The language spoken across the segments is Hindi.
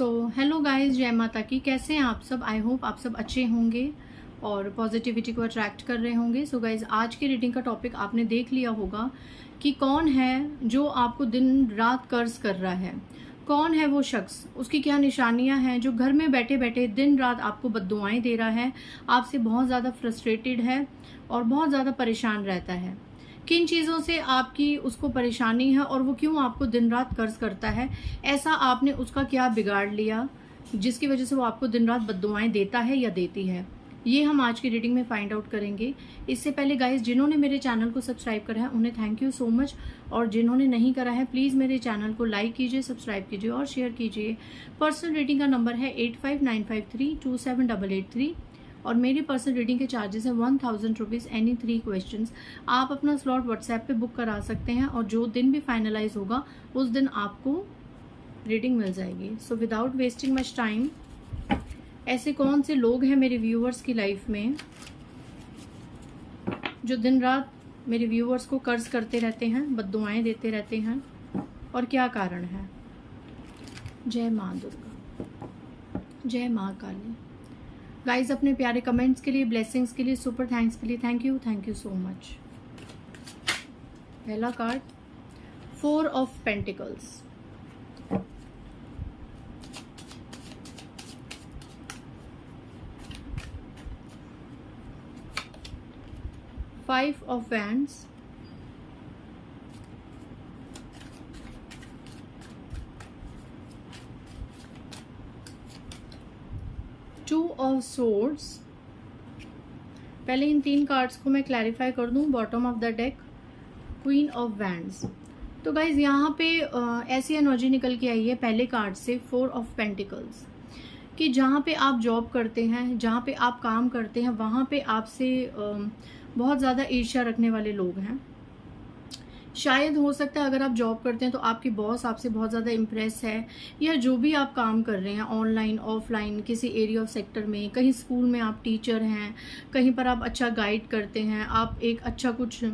हेलो गाइस, जय माता की। कैसे हैं आप सब? आई होप आप सब अच्छे होंगे और पॉजिटिविटी को अट्रैक्ट कर रहे होंगे। गाइस, आज की रीडिंग का टॉपिक आपने देख लिया होगा कि कौन है जो आपको दिन रात कर्ज कर रहा है। कौन है वो शख्स, उसकी क्या निशानियां हैं जो घर में बैठे बैठे दिन रात आपको बद्दुआएं दे रहा है, आपसे बहुत ज़्यादा फ्रस्ट्रेटेड है और बहुत ज़्यादा परेशान रहता है। किन चीज़ों से आपकी उसको परेशानी है और वो क्यों आपको दिन रात कर्ज करता है। ऐसा आपने उसका क्या बिगाड़ लिया जिसकी वजह से वो आपको दिन रात बद्दुआएं देता है या देती है। ये हम आज की रीडिंग में फाइंड आउट करेंगे। इससे पहले गाइस, जिन्होंने मेरे चैनल को सब्सक्राइब करा है उन्हें थैंक यू सो मच, और जिन्होंने नहीं करा है प्लीज़ मेरे चैनल को लाइक कीजिए, सब्सक्राइब कीजिए और शेयर कीजिए। पर्सनल रीडिंग का नंबर है 8595327883 और मेरी पर्सनल रीडिंग के चार्जेस है 1000 रुपीज़ एनी 3 क्वेश्चंस। आप अपना स्लॉट व्हाट्सएप पे बुक करा सकते हैं और जो दिन भी फाइनलाइज होगा उस दिन आपको रीडिंग मिल जाएगी। विदाउट वेस्टिंग मच टाइम, ऐसे कौन से लोग हैं मेरे व्यूअर्स की लाइफ में जो दिन रात मेरे व्यूअर्स को कर्ज करते रहते हैं, बद्दुआएं देते रहते हैं, और क्या कारण है? जय माँ दुर्गा, जय माँ काली। गाइज, अपने प्यारे कमेंट्स के लिए, ब्लेसिंग्स के लिए, सुपर थैंक्स के लिए थैंक यू सो मच। पहला card 4 of pentacles, 5 of wands, 2 of swords. पहले इन 3 कार्ड्स को मैं क्लैरिफाई कर दूं। Bottom of the deck queen of wands. तो गाइज, यहाँ पे ऐसी एनर्जी निकल के आई है पहले कार्ड से 4 ऑफ पेंटिकल्स कि जहाँ पे आप जॉब करते हैं, जहाँ पे आप काम करते हैं, वहाँ पे आपसे बहुत ज़्यादा ईर्ष्या रखने वाले लोग हैं। शायद हो सकता है अगर आप जॉब करते हैं तो आपकी बॉस आपसे बहुत ज़्यादा इम्प्रेस है, या जो भी आप काम कर रहे हैं ऑनलाइन ऑफलाइन किसी एरिया ऑफ सेक्टर में, कहीं स्कूल में आप टीचर हैं, कहीं पर आप अच्छा गाइड करते हैं, आप एक अच्छा कुछ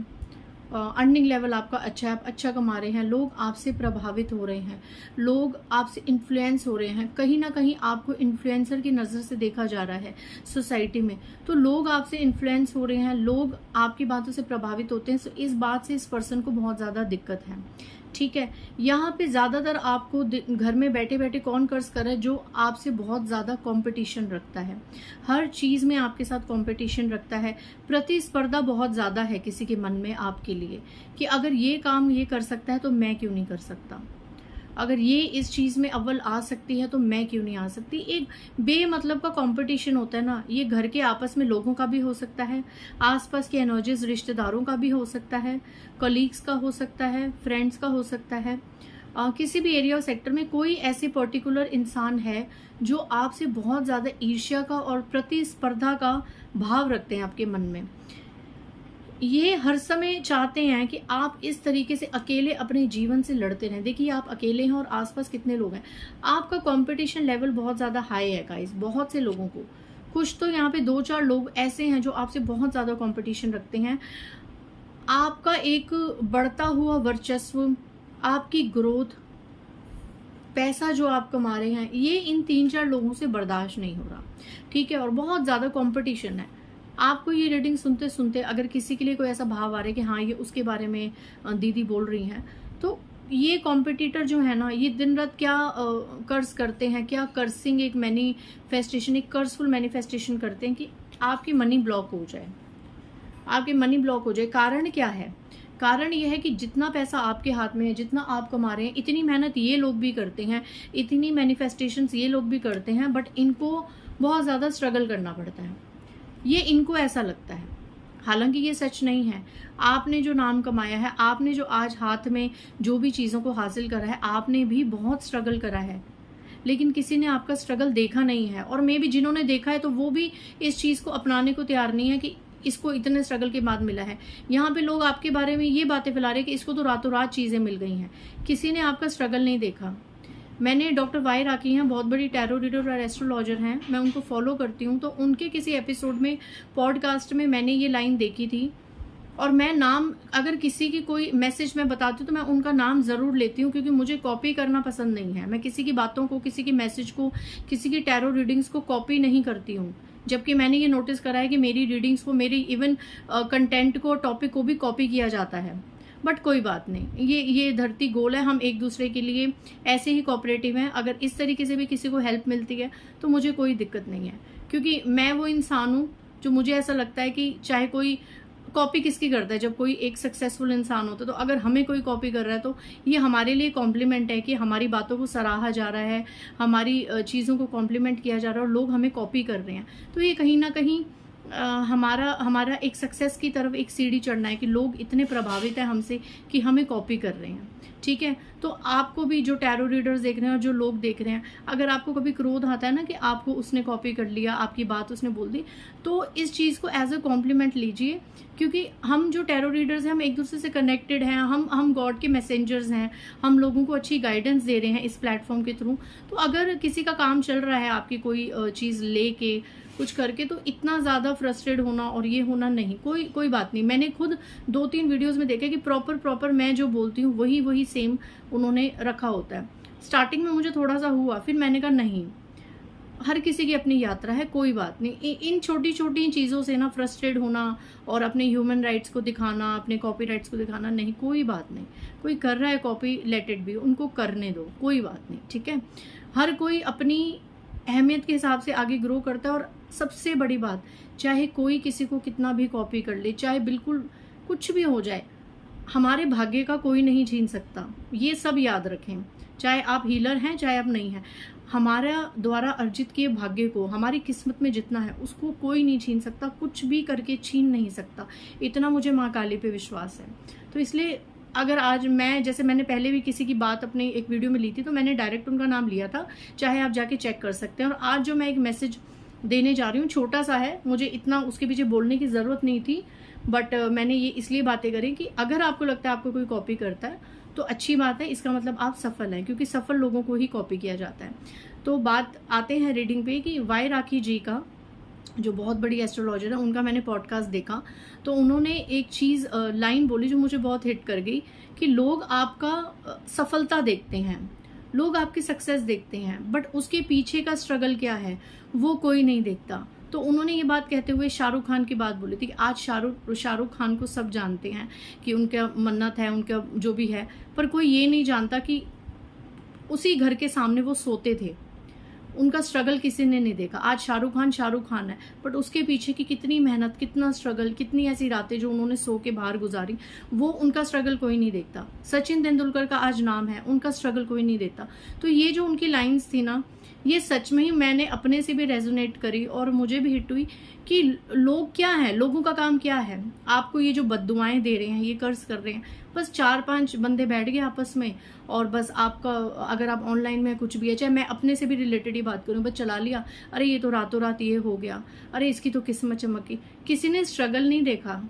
अर्निंग लेवल आपका अच्छा है, आप अच्छा कमा रहे हैं, लोग आपसे प्रभावित हो रहे हैं, लोग आपसे इन्फ्लुएंस हो रहे हैं, कहीं ना कहीं आपको इन्फ्लुएंसर की नज़र से देखा जा रहा है सोसाइटी में, तो लोग आपसे इन्फ्लुएंस हो रहे हैं, लोग आपकी बातों से प्रभावित होते हैं। तो इस बात से इस पर्सन को बहुत ज़्यादा दिक्कत है। ठीक है, यहाँ पे ज़्यादातर आपको घर में बैठे बैठे कौन कर्ज कर रहा है? जो आपसे बहुत ज़्यादा कंपटीशन रखता है, हर चीज़ में आपके साथ कंपटीशन रखता है, प्रतिस्पर्धा बहुत ज़्यादा है किसी के मन में आपके लिए कि अगर ये काम ये कर सकता है तो मैं क्यों नहीं कर सकता, अगर ये इस चीज़ में अव्वल आ सकती है तो मैं क्यों नहीं आ सकती। एक बेमतलब का कंपटीशन होता है ना, ये घर के आपस में लोगों का भी हो सकता है, आसपास के एनर्जीज रिश्तेदारों का भी हो सकता है, कलीग्स का हो सकता है, फ्रेंड्स का हो सकता है। किसी भी एरिया और सेक्टर में कोई ऐसी पर्टिकुलर इंसान है जो आपसे बहुत ज़्यादा ईर्ष्या का और प्रतिस्पर्धा का भाव रखते हैं आपके मन में। ये हर समय चाहते हैं कि आप इस तरीके से अकेले अपने जीवन से लड़ते रहें। देखिए, आप अकेले हैं और आसपास कितने लोग हैं, आपका कंपटीशन लेवल बहुत ज़्यादा हाई है गाइस। बहुत से लोगों को, कुछ तो यहाँ पे 2-4 लोग ऐसे हैं जो आपसे बहुत ज़्यादा कंपटीशन रखते हैं। आपका एक बढ़ता हुआ वर्चस्व, आपकी ग्रोथ, पैसा जो आप कमा रहे हैं, ये इन 3-4 लोगों से बर्दाश्त नहीं हो रहा। ठीक है, और बहुत ज़्यादा कॉम्पिटिशन है। आपको ये रीडिंग सुनते सुनते अगर किसी के लिए कोई ऐसा भाव आ रहा है कि हाँ ये उसके बारे में दीदी बोल रही हैं, तो ये कॉम्पिटिटर जो है ना, ये दिन रात क्या कर्ज करते हैं, क्या कर्सिंग एक मैनिफेस्टेशन, एक कर्जफुल मैनिफेस्टेशन करते हैं कि आपकी मनी ब्लॉक हो जाए, आपकी मनी ब्लॉक हो जाए। कारण क्या है? कारण यह है कि जितना पैसा आपके हाथ में है, जितना आप कमा रहे हैं, इतनी मेहनत ये लोग भी करते हैं, इतनी मैनिफेस्टेशंस ये लोग भी करते हैं, बट इनको बहुत ज़्यादा स्ट्रगल करना पड़ता है। ये इनको ऐसा लगता है, हालांकि ये सच नहीं है। आपने जो नाम कमाया है, आपने जो आज हाथ में जो भी चीज़ों को हासिल करा है, आपने भी बहुत स्ट्रगल करा है, लेकिन किसी ने आपका स्ट्रगल देखा नहीं है। और मे भी जिन्होंने देखा है तो वो भी इस चीज़ को अपनाने को तैयार नहीं है कि इसको इतने स्ट्रगल के बाद मिला है। यहाँ पे लोग आपके बारे में ये बातें फैला रहे हैं कि इसको तो रातों रात चीज़ें मिल गई हैं। किसी ने आपका स्ट्रगल नहीं देखा। मैंने डॉक्टर वाई राकी हैं, बहुत बड़ी टैरो रीडर और एस्ट्रोलॉजर हैं, मैं उनको फॉलो करती हूँ। तो उनके किसी एपिसोड में, पॉडकास्ट में मैंने ये लाइन देखी थी और मैं नाम, अगर किसी की कोई मैसेज मैं बताती हूँ तो मैं उनका नाम ज़रूर लेती हूँ, क्योंकि मुझे कॉपी करना पसंद नहीं है। मैं किसी की बातों को, किसी की मैसेज को, किसी की टैरो रीडिंग्स को कॉपी नहीं करती हूँ। जबकि मैंने ये नोटिस करा है कि मेरी रीडिंग्स को, मेरी इवन कंटेंट को, टॉपिक को भी कॉपी किया जाता है। बट कोई बात नहीं, ये धरती गोल है, हम एक दूसरे के लिए ऐसे ही कोऑपरेटिव हैं। अगर इस तरीके से भी किसी को हेल्प मिलती है तो मुझे कोई दिक्कत नहीं है, क्योंकि मैं वो इंसान हूँ जो, मुझे ऐसा लगता है कि चाहे कोई कॉपी किसकी करता है, जब कोई एक सक्सेसफुल इंसान होता है, तो अगर हमें कोई कॉपी कर रहा है तो ये हमारे लिए कॉम्प्लीमेंट है कि हमारी बातों को सराहा जा रहा है, हमारी चीज़ों को कॉम्प्लीमेंट किया जा रहा है और लोग हमें कॉपी कर रहे हैं। तो ये कहीं ना कहीं हमारा एक सक्सेस की तरफ एक सीढ़ी चढ़ना है कि लोग इतने प्रभावित हैं हमसे कि हमें कॉपी कर रहे हैं। ठीक है, तो आपको भी, जो टैरो रीडर्स देख रहे हैं और जो लोग देख रहे हैं, अगर आपको कभी क्रोध आता है ना कि आपको उसने कॉपी कर लिया, आपकी बात उसने बोल दी, तो इस चीज़ को एज अ कॉम्प्लीमेंट लीजिए, क्योंकि हम जो टैरो रीडर्स हैं, हम एक दूसरे से कनेक्टेड हैं, हम गॉड के मैसेंजर्स हैं, हम लोगों को अच्छी गाइडेंस दे रहे हैं इस प्लेटफॉर्म के थ्रू। तो अगर किसी का काम चल रहा है, आपकी कोई चीज़ लेके कुछ करके, तो इतना ज़्यादा फ्रस्ट्रेट होना और ये होना नहीं, कोई बात नहीं। मैंने खुद 2-3 वीडियोस में देखा कि प्रॉपर मैं जो बोलती हूँ वही सेम उन्होंने रखा होता है। स्टार्टिंग में मुझे थोड़ा सा हुआ, फिर मैंने कहा नहीं, हर किसी की अपनी यात्रा है, कोई बात नहीं। इन छोटी छोटी चीज़ों से ना फ्रस्ट्रेट होना और अपने ह्यूमन राइट्स को दिखाना, अपने कॉपी राइट्स को दिखाना, नहीं, कोई बात नहीं। कोई कर रहा है कॉपी, लेट इट बी, उनको करने दो, कोई बात नहीं। ठीक है, हर कोई अपनी अहमियत के हिसाब से आगे ग्रो करता है। और सबसे बड़ी बात, चाहे कोई किसी को कितना भी कॉपी कर ले, चाहे बिल्कुल कुछ भी हो जाए, हमारे भाग्य का कोई नहीं छीन सकता, ये सब याद रखें। चाहे आप हीलर हैं, चाहे आप नहीं हैं, हमारा द्वारा अर्जित किए भाग्य को, हमारी किस्मत में जितना है उसको कोई नहीं छीन सकता, कुछ भी करके छीन नहीं सकता। इतना मुझे माँ काली पे विश्वास है। तो इसलिए अगर आज मैं, जैसे मैंने पहले भी किसी की बात अपने एक वीडियो में ली थी, तो मैंने डायरेक्ट उनका नाम लिया था, चाहे आप जाके चेक कर सकते हैं। और आज जो मैं एक मैसेज देने जा रही हूँ, छोटा सा है, मुझे इतना उसके पीछे बोलने की ज़रूरत नहीं थी, बट मैंने ये इसलिए बातें करी कि अगर आपको लगता है आपको कोई कॉपी करता है तो अच्छी बात है, इसका मतलब आप सफल हैं, क्योंकि सफल लोगों को ही कॉपी किया जाता है। तो बात आते हैं रीडिंग पे कि वाई राखी जी का, जो बहुत बड़ी एस्ट्रोलॉजर है, उनका मैंने पॉडकास्ट देखा, तो उन्होंने एक चीज़ लाइन बोली जो मुझे बहुत हिट कर गई कि लोग आपका सफलता देखते हैं, लोग आपकी सक्सेस देखते हैं, बट उसके पीछे का स्ट्रगल क्या है वो कोई नहीं देखता। तो उन्होंने ये बात कहते हुए शाहरुख खान की बात बोली थी कि आज शाहरुख खान को सब जानते हैं कि उनका मन्नत है, उनका जो भी है, पर कोई ये नहीं जानता कि उसी घर के सामने वो सोते थे, उनका स्ट्रगल किसी ने नहीं देखा। आज शाहरुख खान है, बट उसके पीछे की कितनी मेहनत, कितना स्ट्रगल, कितनी ऐसी रातें जो उन्होंने सो के बाहर गुजारी, वो उनका स्ट्रगल कोई नहीं देखता। सचिन तेंदुलकर का आज नाम है, उनका स्ट्रगल कोई नहीं देखता। तो ये जो उनकी लाइंस थी ना, ये सच में ही मैंने अपने से भी रेजोनेट करी और मुझे भी हिट हुई कि लोग क्या है, लोगों का काम क्या है। आपको ये जो बद्दुआएं दे रहे हैं, ये कर्ज कर रहे हैं, बस 4-5 बंदे बैठ गए आपस में और बस आपका, अगर आप ऑनलाइन में कुछ भी है, चाहे मैं अपने से भी रिलेटेड ही बात करूं, बस चला लिया, अरे ये तो रातों रात ये हो गया, अरे इसकी तो किस्मत चमकी। किसी ने स्ट्रगल नहीं देखा,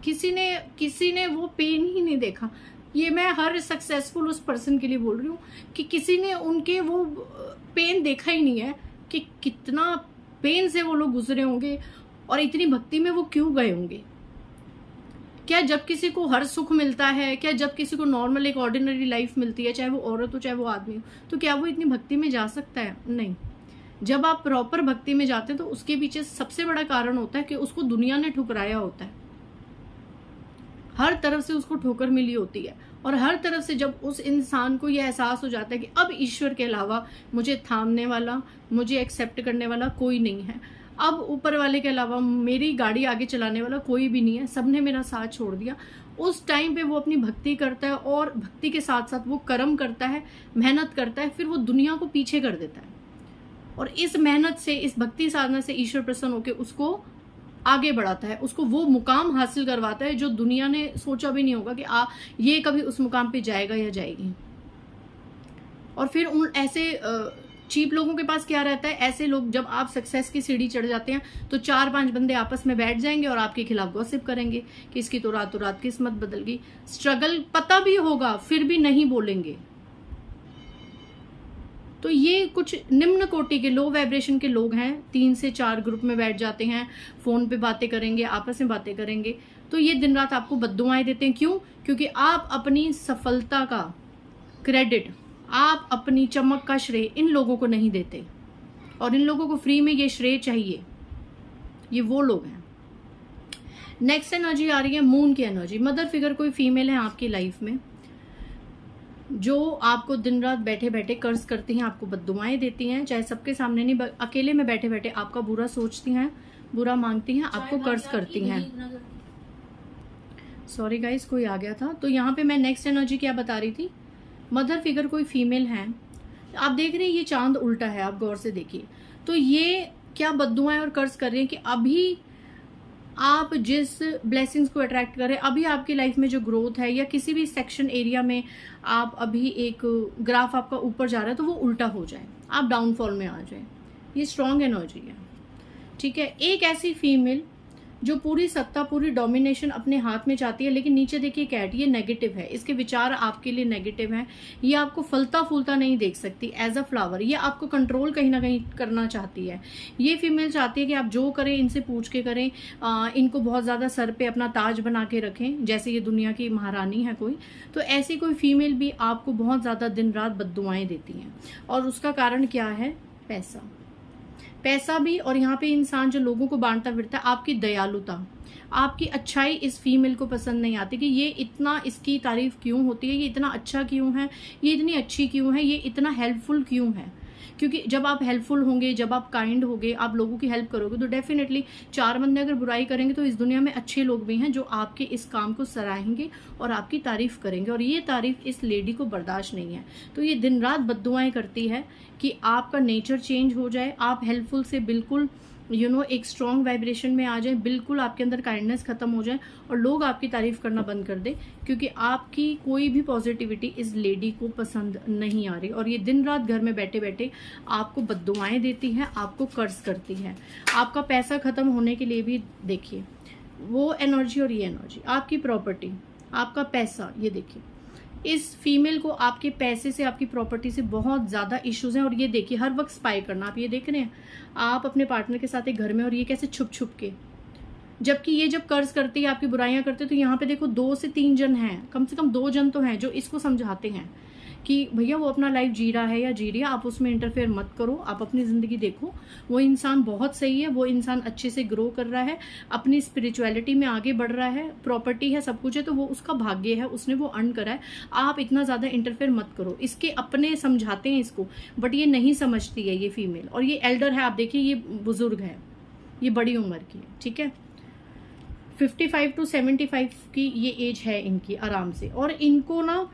किसी ने वो पेन ही नहीं देखा। ये मैं हर सक्सेसफुल उस पर्सन के लिए बोल रही हूँ कि किसी ने उनके वो पेन देखा ही नहीं है कि कितना पेन से वो लोग गुजरे होंगे और इतनी भक्ति में वो क्यों गए होंगे। क्या जब किसी को हर सुख मिलता है, क्या जब किसी को नॉर्मल एक ऑर्डिनरी लाइफ मिलती है, चाहे वो औरत हो चाहे वो आदमी हो, तो क्या वो इतनी भक्ति में जा सकता है? नहीं। जब आप प्रॉपर भक्ति में जाते हैं तो उसके पीछे सबसे बड़ा कारण होता है कि उसको दुनिया ने ठुकराया होता है, हर तरफ से उसको ठोकर मिली होती है, और हर तरफ से जब उस इंसान को यह एहसास हो जाता है कि अब ईश्वर के अलावा मुझे थामने वाला, मुझे एक्सेप्ट करने वाला कोई नहीं है, अब ऊपर वाले के अलावा मेरी गाड़ी आगे चलाने वाला कोई भी नहीं है, सबने मेरा साथ छोड़ दिया, उस टाइम पे वो अपनी भक्ति करता है और भक्ति के साथ साथ वो कर्म करता है, मेहनत करता है, फिर वो दुनिया को पीछे कर देता है और इस मेहनत से, इस भक्ति साधना से ईश्वर प्रसन्न होकर उसको आगे बढ़ाता है, उसको वो मुकाम हासिल करवाता है जो दुनिया ने सोचा भी नहीं होगा कि ये कभी उस मुकाम पे जाएगा या जाएगी। और फिर उन ऐसे चीप लोगों के पास क्या रहता है, ऐसे लोग जब आप सक्सेस की सीढ़ी चढ़ जाते हैं तो 4-5 बंदे आपस में बैठ जाएंगे और आपके खिलाफ गॉसिप करेंगे कि इसकी तो रातों रात किस्मत बदल गई। स्ट्रगल पता भी होगा फिर भी नहीं बोलेंगे। तो ये कुछ निम्न कोटि के, लो वाइब्रेशन के लोग हैं, 3 से 4 ग्रुप में बैठ जाते हैं, फोन पे बातें करेंगे, आपस में बातें करेंगे, तो ये दिन रात आपको बद्दुआएं देते हैं। क्यों? क्योंकि आप अपनी सफलता का क्रेडिट, आप अपनी चमक का श्रेय इन लोगों को नहीं देते, और इन लोगों को फ्री में ये श्रेय चाहिए। ये वो लोग हैं। नेक्स्ट एनर्जी आ रही है मून की एनर्जी। मदर फिगर कोई फीमेल है आपकी लाइफ में, जो आपको दिन रात बैठे बैठे कर्ज करती हैं, आपको बद्दुआएं देती हैं, चाहे सबके सामने नहीं, अकेले में बैठे बैठे आपका बुरा सोचती हैं, बुरा मांगती हैं, आपको कर्ज करती हैं। सॉरी गाइस, कोई आ गया था। तो यहाँ पे मैं नेक्स्ट एनर्जी क्या बता रही थी, मदर फिगर कोई फीमेल है। आप देख रहे हैं ये चांद उल्टा है, आप गौर से देखिए। तो ये क्या बद्दुआएं और कर्ज कर रही हैं कि अभी आप जिस ब्लेसिंग्स को अट्रैक्ट कर रहे हैं, अभी आपकी लाइफ में जो ग्रोथ है, या किसी भी सेक्शन एरिया में आप अभी एक ग्राफ आपका ऊपर जा रहा है, तो वो उल्टा हो जाए, आप डाउनफॉल में आ जाए। ये स्ट्रॉन्ग एनर्जी है, ठीक है। एक ऐसी फीमेल जो पूरी सत्ता, पूरी डोमिनेशन अपने हाथ में चाहती है, लेकिन नीचे देखिए कैट, ये नेगेटिव है, इसके विचार आपके लिए नेगेटिव हैं। ये आपको फलता फूलता नहीं देख सकती एज अ फ्लावर, ये आपको कंट्रोल कहीं ना कहीं करना चाहती है। ये फीमेल चाहती है कि आप जो करें इनसे पूछ के करें, इनको बहुत ज़्यादा सर पे अपना ताज बना के रखें, जैसे ये दुनिया की महारानी है कोई। तो ऐसी कोई फीमेल भी आपको बहुत ज़्यादा दिन रात बद्दुआएं देती हैं, और उसका कारण क्या है? पैसा। पैसा भी, और यहाँ पे इंसान जो लोगों को बांटता फिरता है, आपकी दयालुता, आपकी अच्छाई इस फीमेल को पसंद नहीं आती कि ये इतना, इसकी तारीफ क्यों होती है, ये इतना अच्छा क्यों है, ये इतनी अच्छी क्यों है, ये इतना हेल्पफुल क्यों है। क्योंकि जब आप हेल्पफुल होंगे, जब आप काइंड होंगे, आप लोगों की हेल्प करोगे, तो डेफिनेटली चार बंदे अगर बुराई करेंगे तो इस दुनिया में अच्छे लोग भी हैं जो आपके इस काम को सराहेंगे और आपकी तारीफ करेंगे, और ये तारीफ इस लेडी को बर्दाश्त नहीं है। तो ये दिन रात बद्दुआएं करती है कि आपका नेचर चेंज हो जाए, आप हेल्पफुल से बिल्कुल एक स्ट्रॉन्ग वाइब्रेशन में आ जाए, बिल्कुल आपके अंदर काइंडनेस खत्म हो जाए, और लोग आपकी तारीफ करना बंद कर दे, क्योंकि आपकी कोई भी पॉजिटिविटी इस लेडी को पसंद नहीं आ रही। और ये दिन रात घर में बैठे बैठे आपको बद्दुआएं देती है, आपको कर्ज करती है, आपका पैसा खत्म होने के लिए भी देखिए वो एनर्जी, और ये एनर्जी आपकी प्रॉपर्टी, आपका पैसा। ये देखिए इस फीमेल को आपके पैसे से, आपकी प्रॉपर्टी से बहुत ज्यादा इश्यूज हैं। और ये देखिए हर वक्त स्पाई करना, आप ये देख रहे हैं आप अपने पार्टनर के साथ एक घर में, और ये कैसे छुप छुप के, जबकि ये जब कर्ज करती है, आपकी बुराइयां करते, तो यहाँ पे देखो 2 से 3 जन हैं, कम से कम 2 जन तो हैं जो इसको समझाते हैं कि भैया वो अपना लाइफ जी रहा है या जी रही है, आप उसमें इंटरफेयर मत करो, आप अपनी जिंदगी देखो, वो इंसान बहुत सही है, वो इंसान अच्छे से ग्रो कर रहा है, अपनी स्पिरिचुअलिटी में आगे बढ़ रहा है, प्रॉपर्टी है, सब कुछ है, तो वो उसका भाग्य है, उसने वो अर्न करा है, आप इतना ज्यादा इंटरफेयर मत करो। इसके अपने समझाते हैं इसको, बट ये नहीं समझती है ये फीमेल। और ये एल्डर है, आप देखिए ये बुजुर्ग है, ये बड़ी उम्र की है, ठीक है, 55 to 75 की ये एज है इनकी आराम से। और इनको ना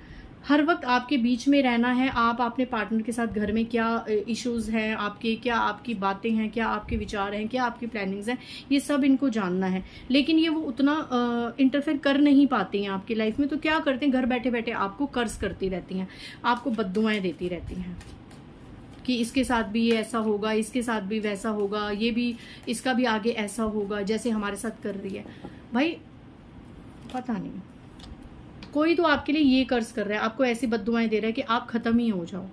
हर वक्त आपके बीच में रहना है, आप अपने पार्टनर के साथ घर में क्या इश्यूज हैं आपके, क्या आपकी बातें हैं, क्या आपके विचार हैं, क्या आपकी प्लानिंग्स हैं, ये सब इनको जानना है। लेकिन ये वो उतना इंटरफेयर कर नहीं पाती हैं आपकी लाइफ में। तो क्या करते हैं, घर बैठे बैठे आपको कर्ज करती रहती हैं, आपको बद्दुआएं देती रहती हैं कि इसके साथ भी ये ऐसा होगा, इसके साथ भी वैसा होगा, ये भी, इसका भी आगे ऐसा होगा, जैसे हमारे साथ कर रही है। भाई पता नहीं, कोई तो आपके लिए ये कर्ज कर रहा है, आपको ऐसी बद्दुआएं दे रहा है कि आप खत्म ही हो जाओ,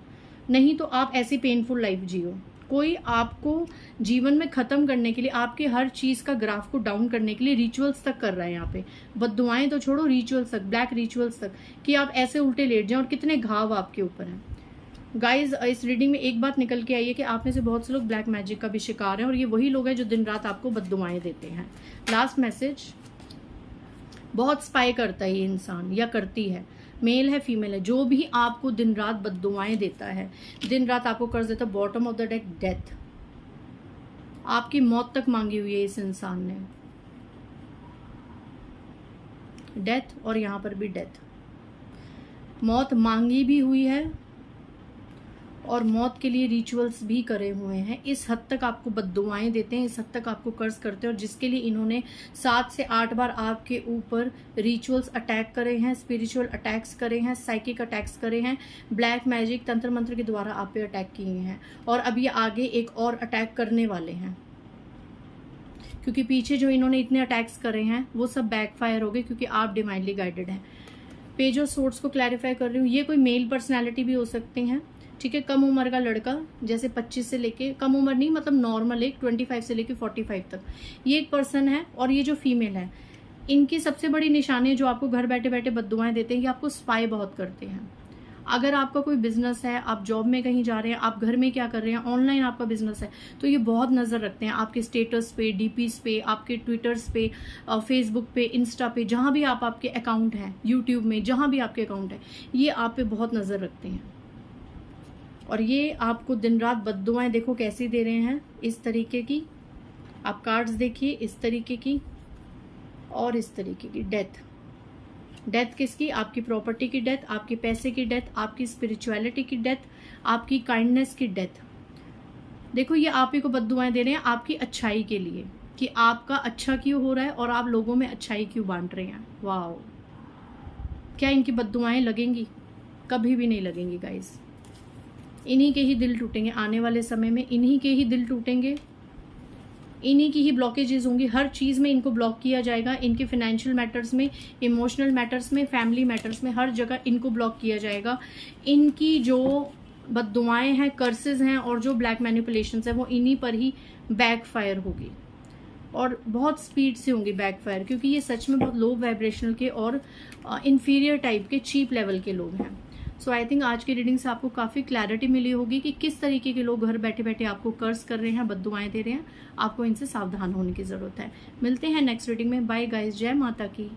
नहीं तो आप ऐसी पेनफुल लाइफ जियो। कोई आपको जीवन में खत्म करने के लिए, आपके हर चीज का ग्राफ को डाउन करने के लिए रिचुअल्स तक कर रहा है यहाँ पे। बद्दुआएं तो छोड़ो, रिचुअल्स तक, ब्लैक रिचुअल्स तक, कि आप ऐसे उल्टे लेट जाएं, और कितने घाव आपके ऊपर हैं। गाइज इस रीडिंग में एक बात निकल के आई है कि आप में से बहुत से लोग ब्लैक मैजिक का भी शिकार हैं, और ये वही लोग हैं जो दिन रात आपको बद्दुआएं देते हैं। लास्ट मैसेज, बहुत स्पाई करता है ये इंसान या करती है, मेल है फीमेल है, जो भी आपको दिन रात बद्दुआएं देता है, दिन रात आपको कर्ज देता है, bottom of the deck death, आपकी मौत तक मांगी हुई है इस इंसान ने, डेथ, और यहां पर भी डेथ, मौत मांगी भी हुई है और मौत के लिए रिचुअल्स भी करे हुए हैं। इस हद तक आपको बद्दुआएं देते हैं, इस हद तक आपको कर्ज करते हैं, और जिसके लिए इन्होंने 7 से 8 बार आपके ऊपर रिचुअल्स अटैक करे हैं, स्पिरिचुअल अटैक्स करे हैं, साइकिक अटैक्स करे हैं, ब्लैक मैजिक तंत्र मंत्र के द्वारा आप पे अटैक किए हैं, और अब ये आगे एक और अटैक करने वाले हैं। क्योंकि पीछे जो इन्होंने इतने अटैक्स करे हैं वो सब बैकफायर हो गए, क्योंकि आप डिवाइनली गाइडेड हैं। पेज ऑफ सोर्ड्स को क्लैरिफाई कर रही हूँ, ये कोई मेल पर्सनैलिटी भी हो सकती हैं, ठीक है, कम उम्र का लड़का, जैसे 25 से लेके, कम उम्र नहीं मतलब नॉर्मल एक 25 से लेके 45 तक, ये एक पर्सन है। और ये जो फीमेल है, इनकी सबसे बड़ी निशानी है जो आपको घर बैठे बैठे बद्दुआएं देते हैं कि आपको स्पाई बहुत करते हैं। अगर आपका कोई बिजनेस है, आप जॉब में कहीं जा रहे हैं, आप घर में क्या कर रहे हैं, ऑनलाइन आपका बिजनेस है, तो ये बहुत नजर रखते हैं आपके स्टेटस पे, डीपीज पे, आपके ट्विटर्स पे, फेसबुक पे, इंस्टा पे, जहां भी आपके अकाउंट है, यूट्यूब में जहां भी आपके अकाउंट है, ये आप पे बहुत नजर रखते हैं। और ये आपको दिन रात बद्दुआएं देखो कैसी दे रहे हैं, इस तरीके की। आप कार्ड्स देखिए इस तरीके की और इस तरीके की। डेथ किसकी? आपकी प्रॉपर्टी की डेथ, आपके पैसे की डेथ, आपकी स्पिरिचुअलिटी की डेथ, आपकी काइंडनेस की डेथ। देखो ये आप ही को बद्दुआएं दे रहे हैं आपकी अच्छाई के लिए, कि आपका अच्छा क्यों हो रहा है और आप लोगों में अच्छाई क्यों बांट रहे हैं। वाह, क्या इनकी बद्दुआएं लगेंगी? कभी भी नहीं लगेंगी गाइस। इन्हीं के ही दिल टूटेंगे आने वाले समय में, इन्हीं के ही दिल टूटेंगे, इन्हीं की ही ब्लॉकेजेस होंगी। हर चीज में इनको ब्लॉक किया जाएगा। इनके फाइनेंशियल मैटर्स में, इमोशनल मैटर्स में, फैमिली मैटर्स में, हर जगह इनको ब्लॉक किया जाएगा। इनकी जो बद्दुआएं हैं, कर्सेस हैं और जो ब्लैक मैनिपुलेशंस है वो इन्हीं पर ही बैकफायर होगी और बहुत स्पीड से होंगी बैकफायर, क्योंकि ये सच में बहुत लो वाइब्रेशनल के और इंफीरियर टाइप के, चीप लेवल के लोग हैं। सो आई थिंक आज की रीडिंग से आपको काफ़ी क्लैरिटी मिली होगी कि किस तरीके के लोग घर बैठे बैठे आपको कर्ज कर रहे हैं, बद्दुआएं दे रहे हैं। आपको इनसे सावधान होने की ज़रूरत है। मिलते हैं नेक्स्ट रीडिंग में। बाय गाइस, जय माता की।